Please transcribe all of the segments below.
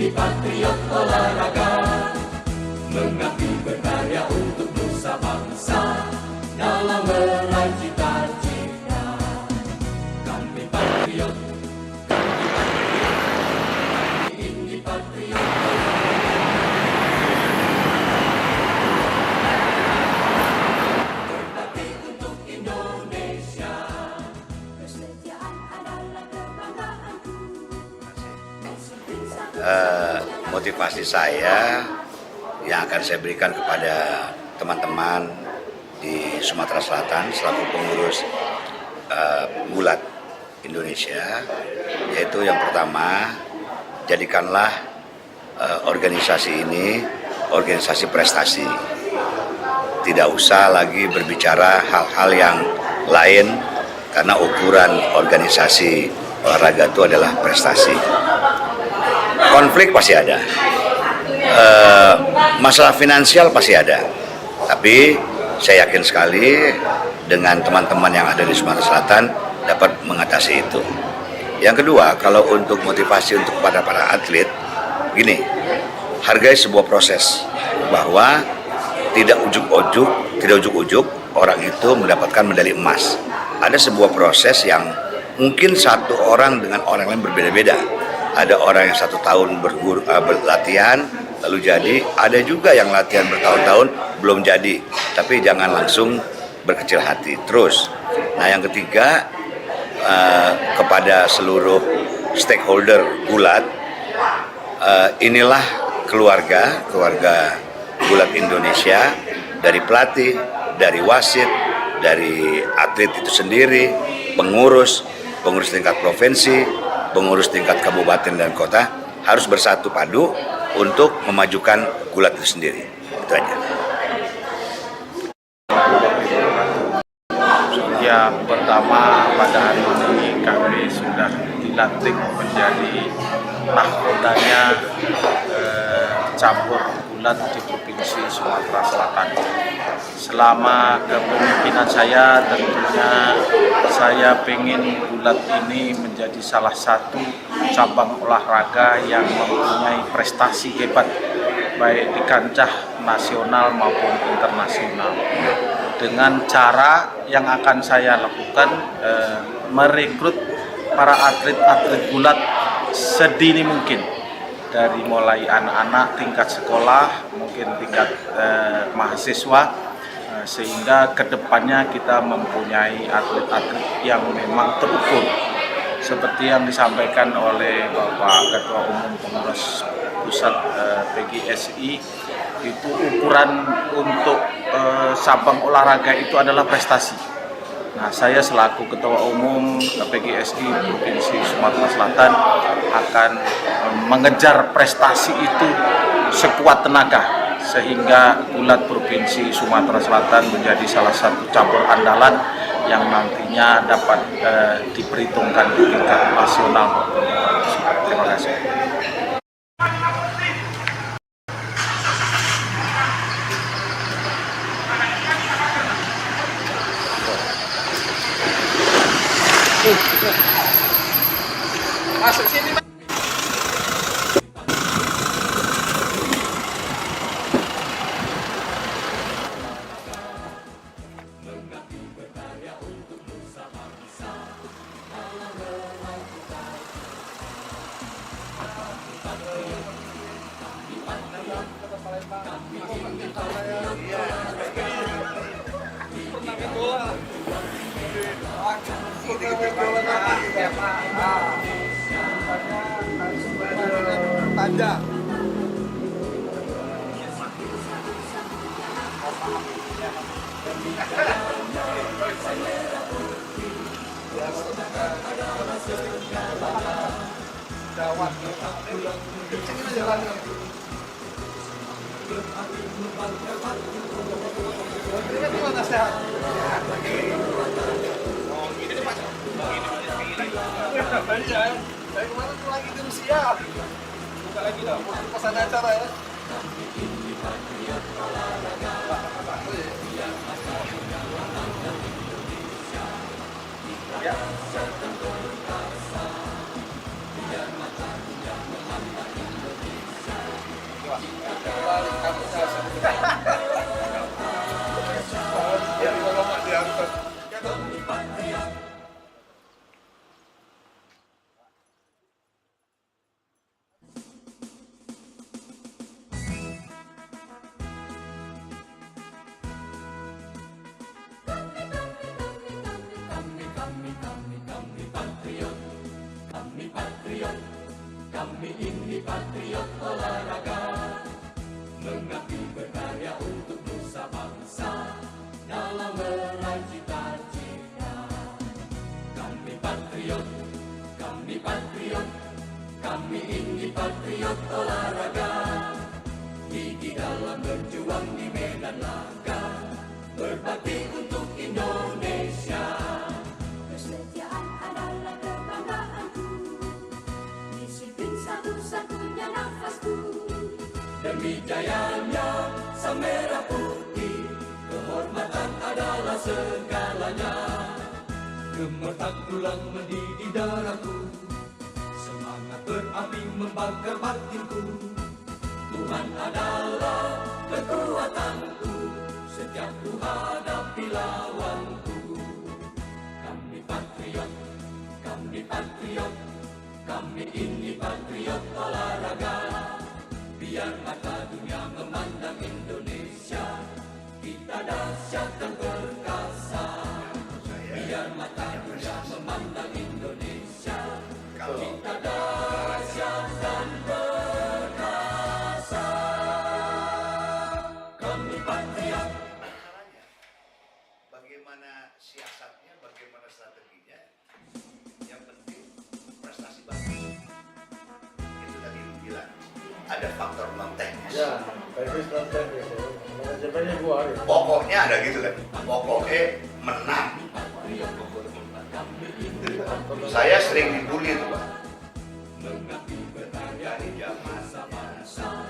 Ini patriot olahraga, mengabdi berkarya untuk nusa bangsa dalam meraih cita-cita. Kami patriot, kami ini patriot. Berbakti untuk Indonesia. Kesetiaan adalah kebanggaanku. Motivasi saya yang akan saya berikan kepada teman-teman di Sumatera Selatan selaku pengurus Gulat Indonesia, yaitu yang pertama, jadikanlah organisasi ini organisasi prestasi. Tidak usah lagi berbicara hal-hal yang lain karena ukuran organisasi olahraga itu adalah prestasi. Konflik pasti ada, masalah finansial pasti ada, tapi saya yakin sekali dengan teman-teman yang ada di Sumatera Selatan dapat mengatasi itu. Yang kedua, kalau untuk motivasi untuk para atlet, gini, hargai sebuah proses bahwa tidak ujuk-ujuk orang itu mendapatkan medali emas. Ada sebuah proses yang mungkin satu orang dengan orang lain berbeda-beda. Ada orang yang 1 tahun berlatihan lalu jadi, ada juga yang latihan bertahun-tahun belum jadi. Tapi jangan langsung berkecil hati terus. Nah, yang ketiga, kepada seluruh stakeholder Gulat, inilah keluarga Gulat Indonesia, dari pelatih, dari wasit, dari atlet itu sendiri, pengurus tingkat provinsi, pengurus tingkat kabupaten dan kota harus bersatu padu untuk memajukan Gulat itu sendiri. Itu aja. Yang pertama, pada hari ini kami sudah dilantik menjadi nahkodanya cabur Gulat di Provinsi Sumatera Selatan. Selama kepemimpinan saya, tentunya saya ingin Gulat ini menjadi salah satu cabang olahraga yang mempunyai prestasi hebat, baik di kancah nasional maupun internasional. Dengan cara yang akan saya lakukan, merekrut para atlet-atlet Gulat sedini mungkin, dari mulai anak-anak tingkat sekolah, mungkin tingkat mahasiswa, sehingga kedepannya kita mempunyai atlet-atlet yang memang terukur. Seperti yang disampaikan oleh Bapak Ketua Umum Pengurus Pusat PGSI, itu ukuran untuk cabang olahraga itu adalah prestasi. Nah, saya selaku Ketua Umum PGSI Provinsi Sumatera Selatan akan mengejar prestasi itu sekuat tenaga, sehingga Gulat Provinsi Sumatera Selatan menjadi salah satu cabur andalan yang nantinya dapat diperhitungkan di tingkat nasional maupun internasional. Terima kasih. Masuk sini. Tanda. Jawab. Kita jalan. Ini gimana sehat? Oh, gini deh, Pak. Iya, saya kemarin tuh lagi di Rusia. Buka lagi dong, pesan acara ya. Ya. balik kamu kalau nggak diangkat. Kami ini patriot olahraga, mengabdi berkarya untuk nusa bangsa dalam meraih cita-cita. Kami patriot, kami ini patriot olahraga, gigi dalam berjuang di medan laga, berbakti untuk Indonesia. Kesetiaan adalah kebanggaanku, disiplin satu-satunya nafasku. Demi jayanya sang merah putih, kehormatan adalah segalanya. Gemetar tulang mendidih darahku, semangat berapi membakar batinku. Tuhan adalah kekuatanku, setiap ku hadapi lawanku. Kami patriot, kami ini patriot olahraga. Biar mata dunia memandang Indonesia, kita dahsyat dan perkasa. Biar mata dunia memandang Indonesia, kita dahsyat dan perkasa. Kami patriot. Bagaimana siasatnya, bagaimana strateginya, yang penting prestasi bagus. Itu tadi bilang ada faktor non teknis. Ya, teknis non teknis. Manajemennya gua hari. Pokoknya ada gitu kan. Pokoknya menang. Saya sering dibully tuh Pak. Dari zaman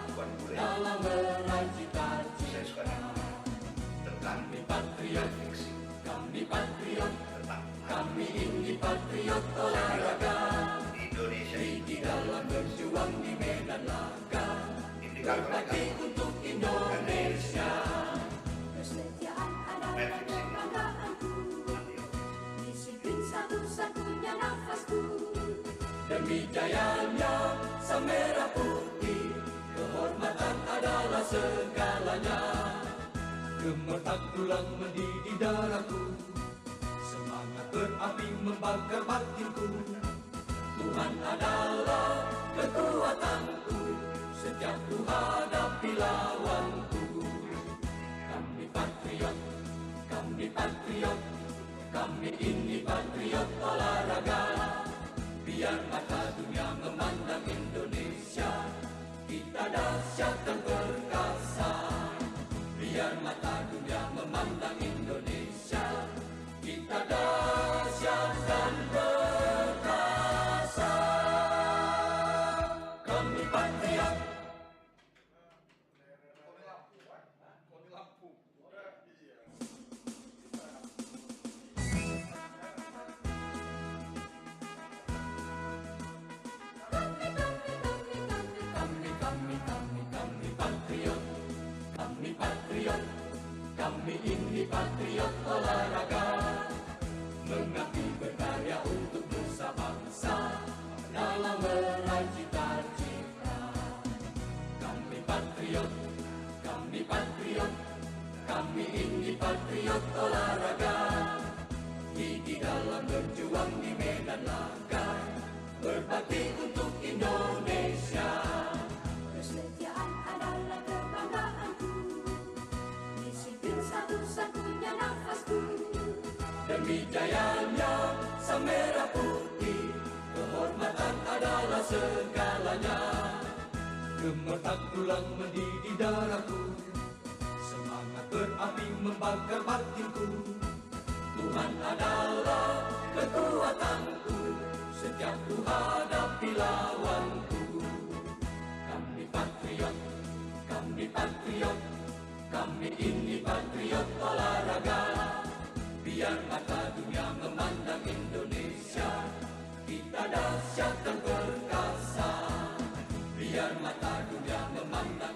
bukan bule. Saya suka tentang fiksi. Kami ini patriot olahraga, Indonesia di dalam berjuang di medan laga, berbakti untuk Indonesia. Kesetiaan adalah kebanggaanku, disiplin satu-satunya nafasku. Demi jayanya sang merah putih, kehormatan adalah segalanya. Gemetar tulang mendidih darahku, semangat berapi membakar batinku. Tuhan adalah kekuatanku, setiap ku hadapi lawanku. Kami patriot, kami ini patriot olahraga. Biar mata dunia memandang Indonesia, kita dahsyat dan perkasa. Biar mata dunia memandang Indonesia, kita dahsyat dan perkasa. Kami patriot. Kami patriot, kami ini patriot olahraga, mengabdi berkarya untuk nusa bangsa dalam meraih cita-cita. Kami patriot, kami ini patriot olahraga, gigi dalam berjuang di medan laga, berbakti untuk Indonesia. Kesetiaan adalah kebanggaanku, disiplin satu-satunya nafasku. Demi jayanya sang merah putih, kehormatan adalah segalanya. Gemetar tulang mendidih darahku, semangat berapi membakar batinku. Tuhan adalah kekuatanku, setiap ku hadapi lawanku. Kami ini patriot olahraga. Biar mata dunia memandang Indonesia, kita dahsyat dan perkasa. Biar mata dunia memandang